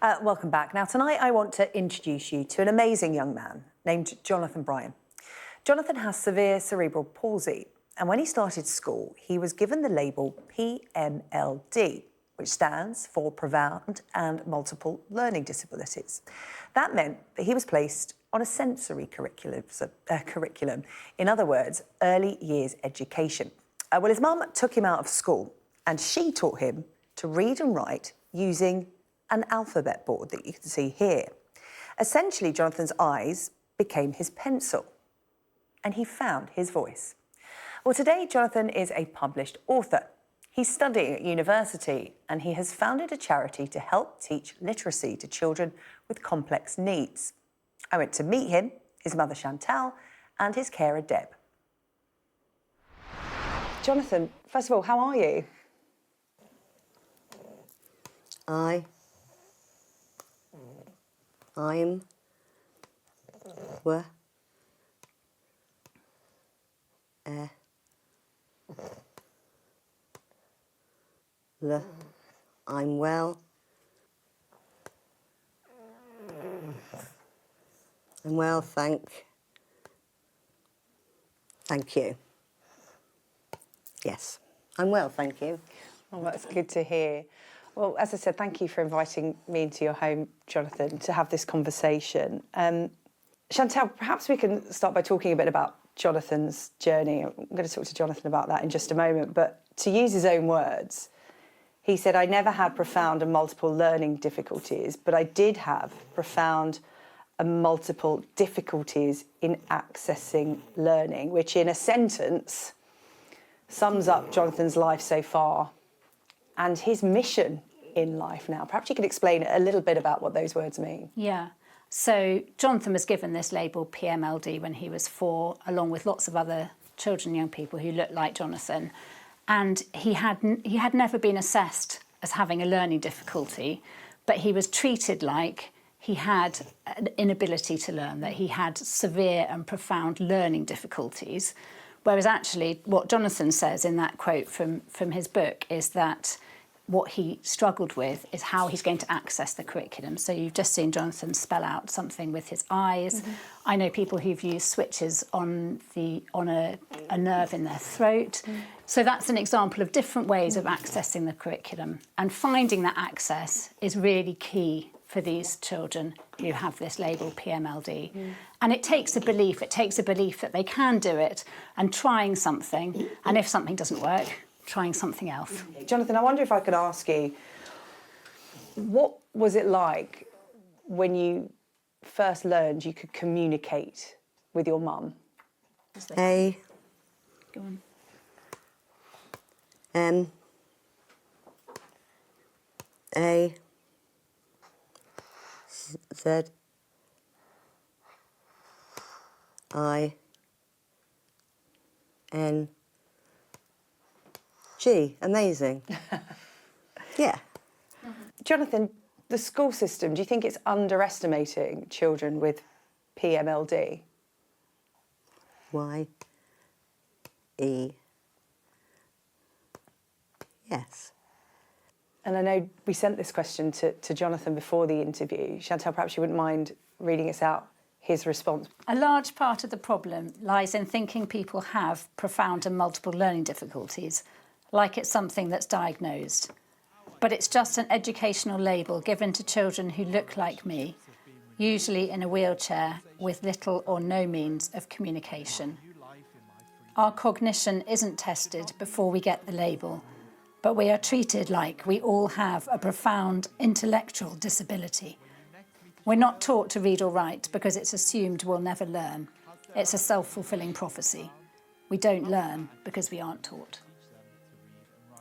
Welcome back. Now, tonight I want to introduce you to an amazing young man named Jonathan Bryan. Jonathan has severe cerebral palsy, and when he started school, he was given the label PMLD, which stands for Profound and Multiple Learning Disabilities. That meant that he was placed on a sensory curriculum, in other words, early years education. Well, his mum took him out of school, and she taught him to read and write using an alphabet board that you can see here. Essentially, Jonathan's eyes became his pencil, and he found his voice. Well, today, Jonathan is a published author. He's studying at university, and he has founded a charity to help teach literacy to children with complex needs. I went to meet him, his mother Chantal, and his carer Deb. Jonathan, first of all, how are you? I'm well. I'm well, thank you. Yes, I'm well, thank you. Oh, that's good to hear. Well, as I said, thank you for inviting me into your home, Jonathan, to have this conversation. Chantal, perhaps we can start by talking a bit about Jonathan's journey. I'm going to talk to Jonathan about that in just a moment, but to use his own words, he said, I never had profound and multiple learning difficulties, but I did have profound and multiple difficulties in accessing learning, which in a sentence sums up Jonathan's life so far and his mission in life now. Perhaps you could explain a little bit about what those words mean. Yeah. So Jonathan was given this label PMLD when he was 4, along with lots of other children and young people who looked like Jonathan. And he had never been assessed as having a learning difficulty, but he was treated like he had an inability to learn, that he had severe and profound learning difficulties. Whereas actually what Jonathan says in that quote from his book is that what he struggled with is how he's going to access the curriculum. So you've just seen Jonathan spell out something with his eyes. Mm-hmm. I know people who've used switches on a nerve in their throat. Mm. So that's an example of different ways of accessing the curriculum. And finding that access is really key for these children who have this label PMLD. Mm. And it takes a belief that they can do it, and trying something, and if something doesn't work, trying something else. Jonathan, I wonder if I could ask you, what was it like when you first learned you could communicate with your mum? A. Go on. M. A. Z. I. N. G. Amazing. Yeah. Mm-hmm. Jonathan, the school system, do you think it's underestimating children with PMLD? Y. E. Yes. And I know we sent this question to Jonathan before the interview. Chantal, perhaps you wouldn't mind reading us out his response. A large part of the problem lies in thinking people have profound and multiple learning difficulties, like it's something that's diagnosed. But it's just an educational label given to children who look like me, usually in a wheelchair with little or no means of communication. Our cognition isn't tested before we get the label, but we are treated like we all have a profound intellectual disability. We're not taught to read or write because it's assumed we'll never learn. It's a self-fulfilling prophecy. We don't learn because we aren't taught.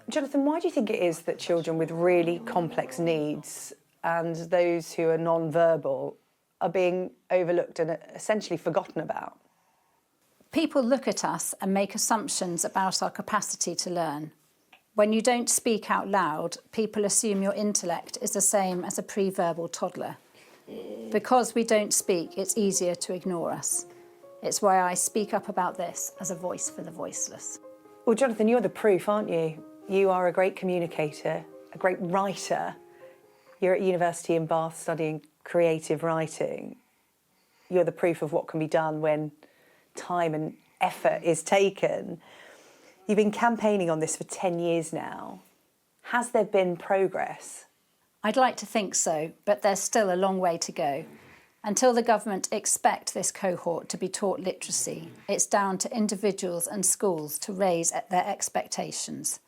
Jonathan, why do you think it is that children with really complex needs and those who are non-verbal are being overlooked and essentially forgotten about? People look at us and make assumptions about our capacity to learn. When you don't speak out loud, people assume your intellect is the same as a pre-verbal toddler. Because we don't speak, it's easier to ignore us. It's why I speak up about this as a voice for the voiceless. Well, Jonathan, you're the proof, aren't you? You are a great communicator, a great writer, You're at university in Bath studying creative writing. You're the proof of what can be done when time and effort is taken. You've been campaigning on this for 10 years now. Has there been progress? I'd like to think so, but there's still a long way to go. Until the government expect this cohort to be taught literacy, it's down to individuals and schools to raise their expectations.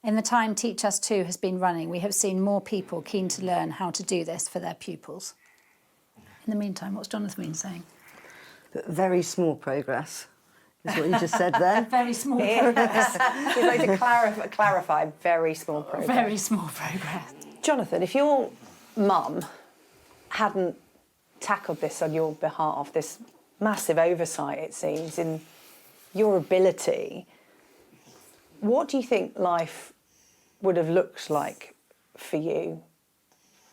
In the time Teach Us 2 has been running, we have seen more people keen to learn how to do this for their pupils. In the meantime, what's Jonathan been saying? But very small progress is what you just said there. Very small progress. You'd like to clarify very small progress. Very small progress. Jonathan, if your mum hadn't tackled this on your behalf, this massive oversight, it seems, in your ability, what do you think life would have looked like for you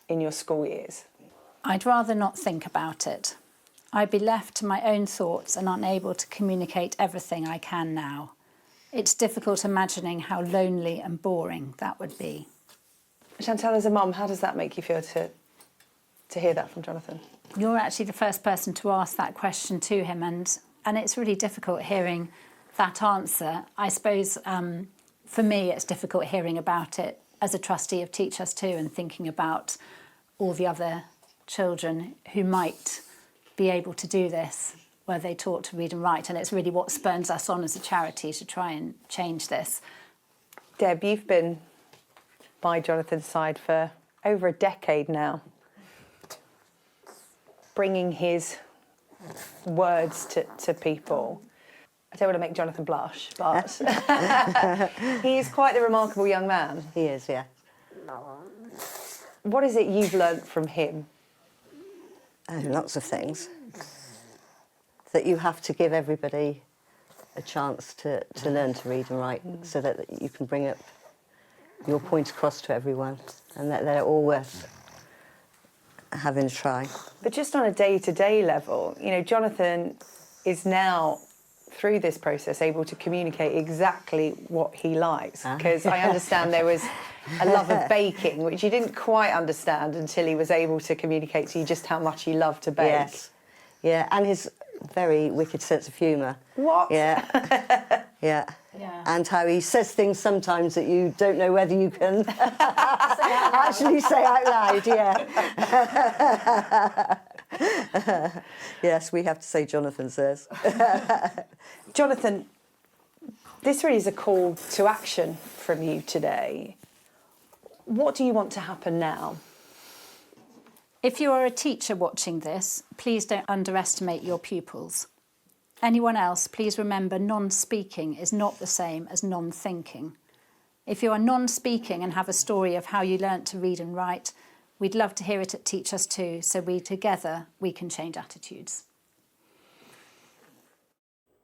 in your school years? I'd rather not think about it. I'd be left to my own thoughts and unable to communicate everything I can now. It's difficult imagining how lonely and boring that would be. Chantal, as a mum, how does that make you feel to hear that from Jonathan? You're actually the first person to ask that question to him, and it's really difficult hearing that answer. I suppose for me it's difficult hearing about it as a trustee of Teach Us 2 and thinking about all the other children who might be able to do this, were they taught to read and write, and it's really what spurns us on as a charity to try and change this. Deb, you've been by Jonathan's side for over a decade now, bringing his words to people. I don't want to make Jonathan blush, but he is quite the remarkable young man. He is, yeah. What is it you've learnt from him? Oh, lots of things. That you have to give everybody a chance to learn to read and write so that you can bring up your point across to everyone and that they're all worth having a try. But just on a day-to-day level, you know, Jonathan is now, through this process, able to communicate exactly what he likes. Because I understand there was a love of baking, which you didn't quite understand until he was able to communicate to you just how much he loved to bake. Yes. Yeah, and his very wicked sense of humour. What? Yeah. Yeah. Yeah. And how he says things sometimes that you don't know whether you can actually say out loud, yeah. Yes, we have to say Jonathan says. Jonathan, this really is a call to action from you today. What do you want to happen now? If you are a teacher watching this, please don't underestimate your pupils. Anyone else, please remember non-speaking is not the same as non-thinking. If you are non-speaking and have a story of how you learnt to read and write, we'd love to hear it at Teach Us 2, so together we can change attitudes.